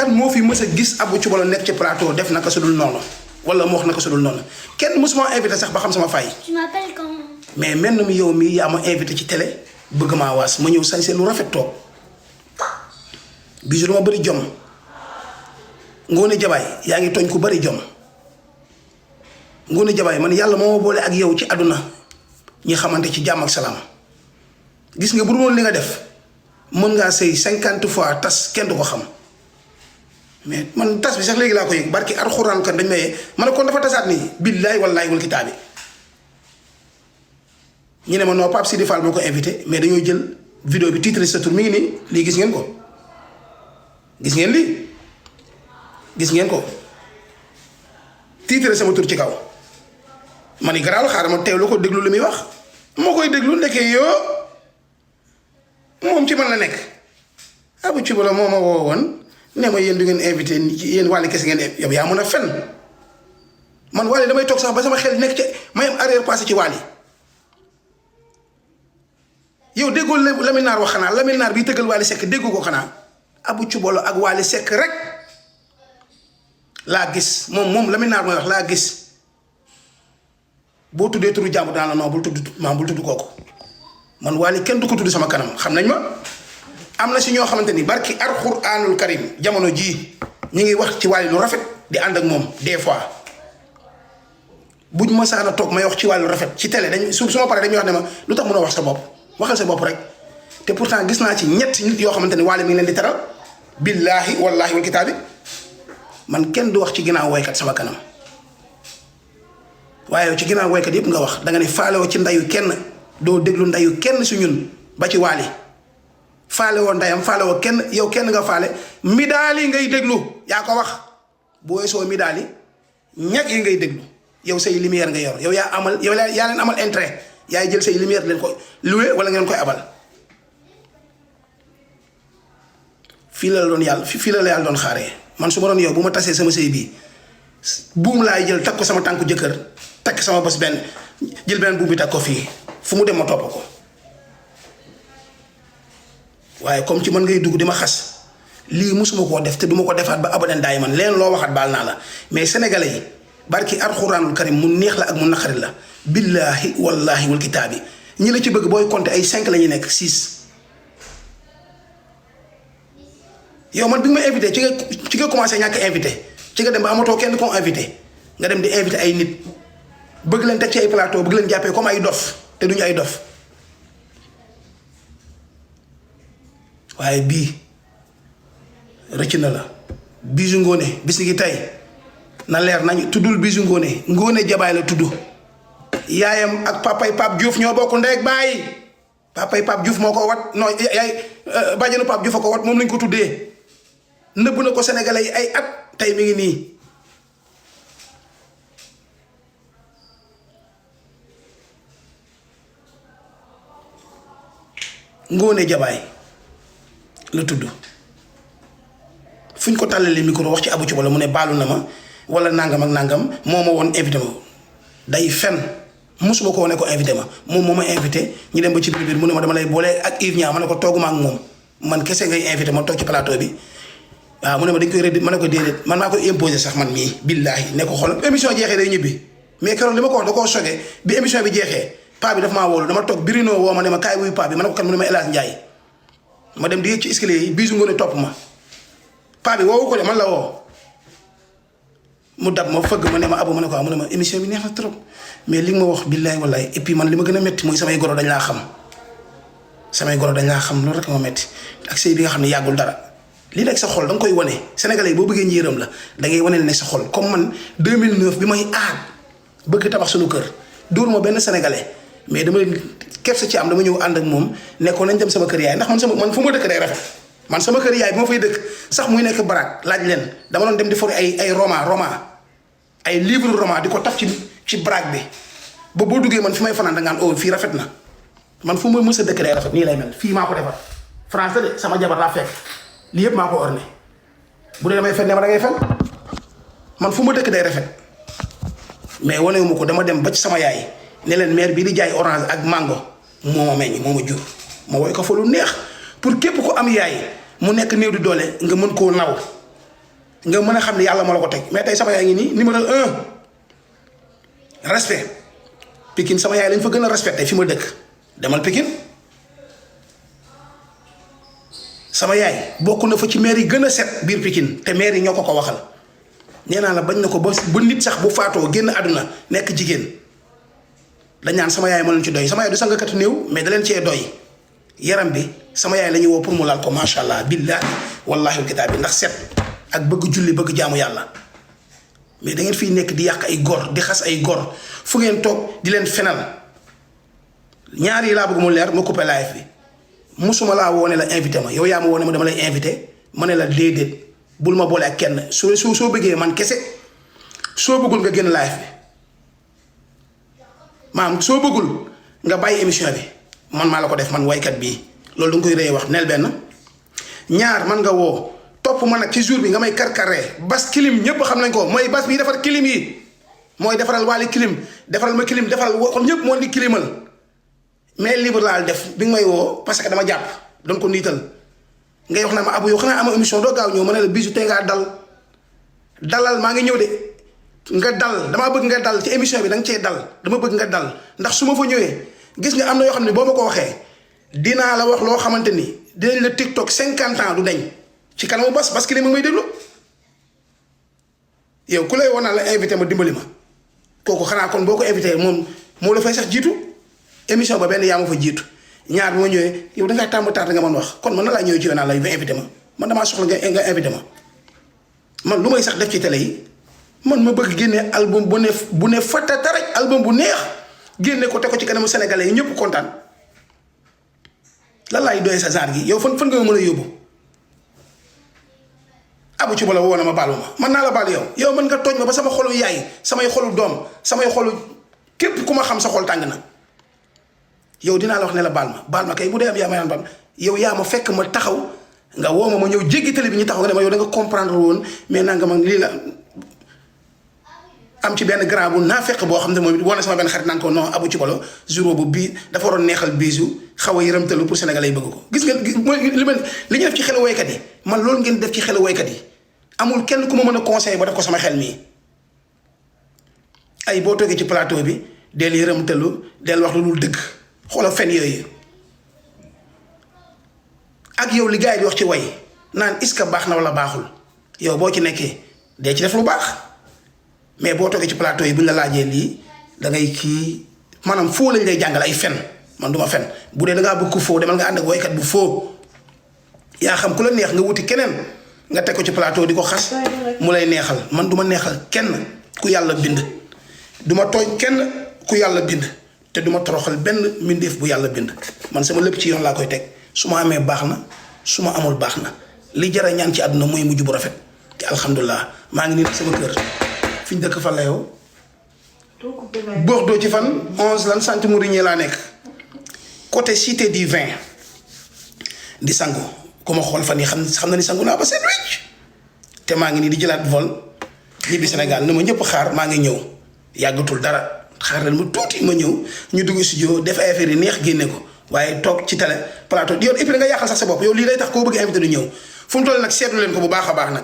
kan moo fi mës a gis Abou Thioubalo nekk ci plateau def naka su dul noonu wala mu wax naka su dul noonu kenn mësuma invité sax ba xam sama fay. tu m'appelles comment. mais mel na mu yow mii yaa ma invité ci télé bëgg maa waas ma ñëw sañse lu rafet toog Bijou dama bëri jom Ngoné Jabaay yaa ngi tooñ ku bëri jom Ngoné Jabaay man yàlla moo ma boole ak yow ci àdduna ñi xamante ci jàmm ak salaam gis nga bu dul woon li nga def mën ngaa sëy 50 fois tas kenn du ko xam mais man tas bi sax léegi laa ko yëg barki alxuraan kan dañ mayee ma ne kon dafa tasaat nii billaahi wallaahi wal kitaabi ñu ne ma non Pape Sidi Fall moo ko invité mais dañoo jël vidéo bi titre sa tur mi ngi nii lii gis ngeen ko gis ngeen lii gis ngeen ko titre sama tur ci kaw ma ni garaaw xaaral ma teewlu ko déglu li muy wax moo koy déglu ndekkee yoo moom ci man la nekk Abou Thioubalo moo ma woo woon ne ma yéen du ngeen invité yéen Wally kese ngeen yow yaa mën a fen man Wally damay toog sax ba sama xel nekk ci may am arrière passé ci Wally yow déggoo Lamine Naar wax xanaa Lamine Naar bi tëggal Wally Seck déggu ko xanaa Abou Thioubalo ak Wally Seck rek laa gis moom Lamine Naar mooy wax laa gis boo tuddee turu jàmbur daan la non bul tudd kooku man Wally kenn du ko tudd sama kanam xam nañ ma am na si ñoo xamante ni barki alxuraanul karim jamono jii ñu ngi wax ci Wally lu rafet di ànd ak moom des fois buñ ma saana toog may wax ci Wally lu rafet ci télé dañ su ma paree dañuy wax ne ma lu tax mën a wax sa bopp waxal sa bopp rek te pourtant gis naa ci ñett nit yoo xamante ni Wally mi ngi leen di teral billaahi wallaahi wal kitaabi man kenn du wax ci ginnaaw woykat sama kanam waaye ci ginnaaw woykat yëpp nga wax da nga ne faalewoo ci ndayu kenn doo déglu ndayu kenn su ñun ba ci Wally faalewoo ndayam faalewoo kenn yow kenn nga faale midaali ngay déglu yaa ko wax bu weesoo midaali ñag yi ngay déglu yow say lumière nga yor yow yaa leen amal intérêt yaay jël say lumière leen ko loué wala ngeen koy abal fii la doon yàlla fii la yàlla doon xaaree man su ma doon yow bu ma tasee sama sëy bii buum laay jël takk ko sama tànku jëkkër takk sama bés benn jël benn buum bi takk ko fii fu mu dem ma topp ko waaye comme ci man ngay dugg di ma xas lii musuma koo def te duma ko defaat ba abadan daay man leen loo waxaat baal naa la mais sénégalais yi barki alxuraanul karim mu neex la ak mu naqari la billaahi wallaahi wal kitaabi ñi la ci bëgg booy compter ay 5 la ñuy nekk 6 yow man bi nga ma invité ci nga commencé ñàkk invité ci nga dem ba amatoo kenn koo invité nga dem di invité ay nit bëgg leen teg ci ay plateau bëgg leen jàppee comme ay dof te duñu ay dof waaye bii rëcc na la Bijou Ngoné bis ngi tey na leer nañ tuddul Bijou Ngoné Ngoné Jabaay la tudd yaayam ak papay Pape Diouf ñoo bokk ndey ak baay papay Pape Diouf moo ko wat non yaay bàjjenu Pape Diouf a ko wat moom lañ ko tuddee nëbb na ko sénégalais yi ay at tey mi ngi nii Ngoné Jabaay la tudd fu ñu ko tàllalee micro wax ci Abou Thioubalo mu ne baalu na ma wala nangam ak nangam moo ma woon invité ma day fen mosuma ko wane ko invité ma moom moo ma invité ñu dem ba ci biir mu ne ma dama lay boole ak Yves Niang ma ne ko tooguma ak moom man kese ngay invité ma toog ci plateau bi waaw mu ne ma dañ koy rëdd ma ne ko déedéet man maa koy imposé sax man mii billaahi ne ko xool émission jeexee day ñibbi mais keroog li ma ko wax da koo choqué bi émission bi jeexee paa bi daf maa wóolu dama toog birino woo ma ne ma kaay wuyu paa bi ma ne ko kan mu ne ma El Hadj Ndiaye ma dem di yéeg ci escalier yi Bijou Ngoné topp ma paa bi woowu ko de man la woo mu dab ma fëgg ma ne ma Abou ma ne ko mu ne ma émission bi neex na trop mais li nga ma wax billaahi wallaahi et puis man li ma gën a métti mooy samay goro dañ laa xam loolu rek ma métti ak sëy bi nga xam ne yàggul dara li nekk sa xol da nga koy wane sénégalais yi boo bëggee njéeram la da ngay wane li nekk sa xol comme man 2009 bi may bëgg tabax suñu kër dóor ma benn sénégalais mais dama leen kersa ci am dama ñëw ànd ak moom nekkoon nañ dem sama kër yaay ndax man fu ma dëkk day rafet man sama kër yaay bi ma fay dëkk sax muy nekk baraak laaj leen dama doon dem di fori ay roman ay livre roman di ko taf ci baraak bi ba boo duggee man fi may fanaan da ngaan oh fii rafet na man fu ma mës a dëkk day rafet nii lay mel fii maa ko defar France de sama jabar laa fekk lii yëpp maa ko orné bu dee damay fen ne ma da ngay fen man fu ma dëkk day rafet mais wane wu ma ko dama dem ba ci sama yaay ne leen maire bii di jaay orange ak mango moo ma meññ moo ma jur ma woy ko fa lu neex pour képp ku am yaay mu nekk néew di doole nga mën koo naw nga mën a xam ne yàlla moo la ko teg mais tey sama yaay ngi nii numéro 1 respect Pikine sama yaay lañ fa gën a respecté fi ma dëkk demal Pikine sama yaay bokk na fa ci maire yi gën a set biir Pikine te maire yi ñoo ko waxal nee naa la bañ na ko ba nit sax bu faatoo génn àdduna nekk jigéen dañ naan sama yaay moo leen ci doy sama yaay du sangkatu néew mais da leen cee doy yaram bi sama yaay la ñuy woo pour mu laal ko macha allah billahi wallahi kitaab bi ndax set ak bëgg julli bëgg jaamu yàlla mais da ngeen fiy nekk di yàq ay gor di xas ay gor fu ngeen toog di leen fenal ñaar yi laa bëgg mu leer ma coupé live bi musuma laa woone la invité ma yow yaa ma woone ma dama lay invité ma ne la déedéet bul ma boole ak kenn soo bëggee man kese soo bëggul nga génn live bi maam soo bëggul nga bàyyi émission bi man maa la ko def man waykat bii loolu da nga koy rëy wax neel benn ñaar man nga woo topp ma nag ci jour bi nga may karkaree bas kilim ñëpp xam nañ ko mooy bas bi defar kilim yi mooy defaral waale kilim defaral ma kilim defaral kon ñëpp moo di kilimal mais libre laal def bi nga may woo parce que dama jàpp doon ko niital ngay wax na ma abu yow xanaa ama émission doo gaaw ñëw ma ne la bisu tey ngaa dalal maa ngi ñëw de nga dal damaa bëgg nga dal ci émission bi da nga cee dal dama bëgg nga dal ndax su ma fa ñëwee gis nga am na yoo xam ne boo ma ko waxee dinaa la wax loo xamante ni dinañ la TikTok 50 ans du dañ ci kanamu bas parce que li ma may déglu yow ku lay woon naa la invité ma dimbali ma kooku xanaa kon boo ko invité moom moo la fay sax jiitu émission ba benn yaa ma fa jiitu ñaar bi ma ñëwee yow dangaa tàmb taat nga mën wax kon man na laa ñëwee ci yow naa la invité ma man damaa soxla nga invité ma man lu may sax def ci télé yi man ma bëgg génne album bu ne fatata rek album bu neex génne ko te ko ci kanamu sénégalais yi ñëpp kontaan lan laay doyee sa genre gi yow fan nga mën a yóbbu abu ci bala woo na ma baalu ma man naa la baal yow mën nga tooñ ma ba sama xolu yaay samay xolu doom samay xolu képp ku ma xam sa xol tàng na yow dinaa la wax ne la baal ma kay bu dee am yaa ma naan baal yow yaa ma fekk ma taxaw nga woo ma ñëw jéggi télé bi ñu taxaw nga ne ma yow da nga comprendre woon mais nanga ma lii la am ci benn grand bu naa fekk boo xam ne moom it wane sama benn xarit naan ko non abu ci balo jour bu bii dafa waroon neexal biisu xaw a yërëmtalu pour sénégalais yi bëgg ko gis nga mooy li ñu def ci xelu woykat yi man loolu ngeen def ci xelu woykat yi amul kenn ku ma mën a conseiller ba def ko sama xel mii ay boo toogee ci plateau bi del yërëmtalu del wax lu dul dëgg xoolal fen yooyu ak yow li gars yi di wax ci way naan est-ce que baax na wala baaxul yow boo ci nekkee dee ci def lu baax mais boo toogee ci plateau yi bu ñu la laajee lii da ngay kii maanaam foo lañ lay jàngal ay fen man duma fen bu dee da ngaa bëgg ko foo demal nga ànd ak woykat bu foo yaa xam ku la neex nga wuti keneen nga teg ko ci plateau di ko xas mu lay neexal man duma neexal kenn ku yàlla bind duma tooñ kenn ku yàlla bind te duma toroxal benn mbindeef bu yàlla bind man sama lépp ci yoon laa koy teg su ma amee baax na su ma amul baax na li jara ñaan ci àdduna mooy mujj bu rafet te alhamdulilah maa ngi nii sama kër fi ñu dëkk fan la yow Bordeaux ci fan 11 lan sant Mourigny laa nekk côté cité du vin di sangu ku ma xool fan yi xam na ni sangu naa ba seet wecc te maa ngi nii di jëlaat vol ñibbi Sénégal na ma ñëpp xaar maa ngi ñëw yàggatul dara xaar leen ma tuuti ma ñëw ñu dugg studio def ay affaire yi neex génne ko waaye toog ci télé plateau yow et puis nga yàqal sax sa bopp yow lii day tax koo bëgg invité du ñëw fu mu toll nag seetlu leen ko bu baax a baax nag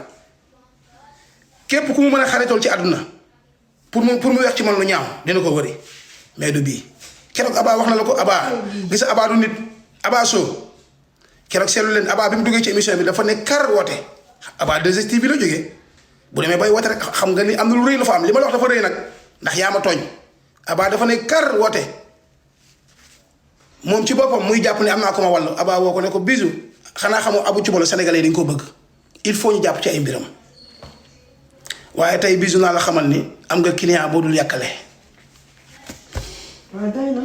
képp ku mu mën a xaritool ci àdduna pour mu wax ci man lu ñaaw dina ko wëri mais du bii keroog Aba wax na la ko Aba gis Aba du nit Aba soo keroog seetlu leen Aba bi mu duggee ci émission bi dafa ne kar woote Aba 2STV bi la jógee bu demee bay woote rek xam nga ni am na lu rëy la fa am li ma la wax dafa rëy nag ndax yaa ma tooñ Aba dafa ne kar woote moom ci boppam muy jàpp ne am naa ko ma wàll Aba woo ko ne ko bisu xanaa xamoo abu ci bolo sénégalais dañ ko bëgg il faut ñu jàpp ci ay mbiram waaye tey bisu naa la xamal ni am nga client boo dul yàkkale. waaw day na.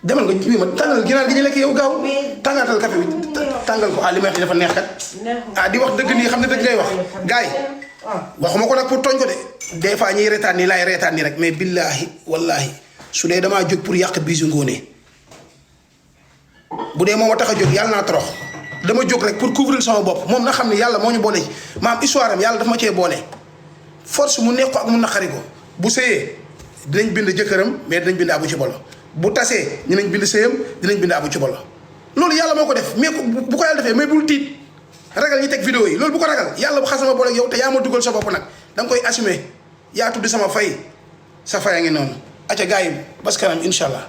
demal nga bii ma tàngal ginaar gi ñu lekk yow gaaw. tàngaatal café bi tàngal ko li may wax dafa neex kat. di wax dëgg nii xam ne dëgg ngay wax. gars yi waxuma ko nag pour tooñ ko de. des fois ñuy reetaan nii laay reetaan nii rek mais billaahi wallaahi su dee damaa jóg pour yàq Bijou Ngoné bu dee moom a tax a jóg yàlla naa torox dama jóg rek pour couvrir sama bopp moom na xam ne yàlla moo ñu boole maam histoire am yàlla dafa ma cee boole. force mu neex ko ak mu naqari ko bu sëyee dinañ bind jëkkëram mais dinañ bind abu ci bolo bu tasee dinañ bind sëyam dinañ bind abu ci bolo loolu yàlla moo ko def mais bu ko yàlla defee mais bul tiit ragal ñi teg vidéo yi loolu bu ko ragal yàlla bu xasama boole ak yow te yaa ma dugal sa bopp nag da nga koy assumer yaa tudd sama fay sa fay a ngi noonu. acca gars yi bas kanam incha allah.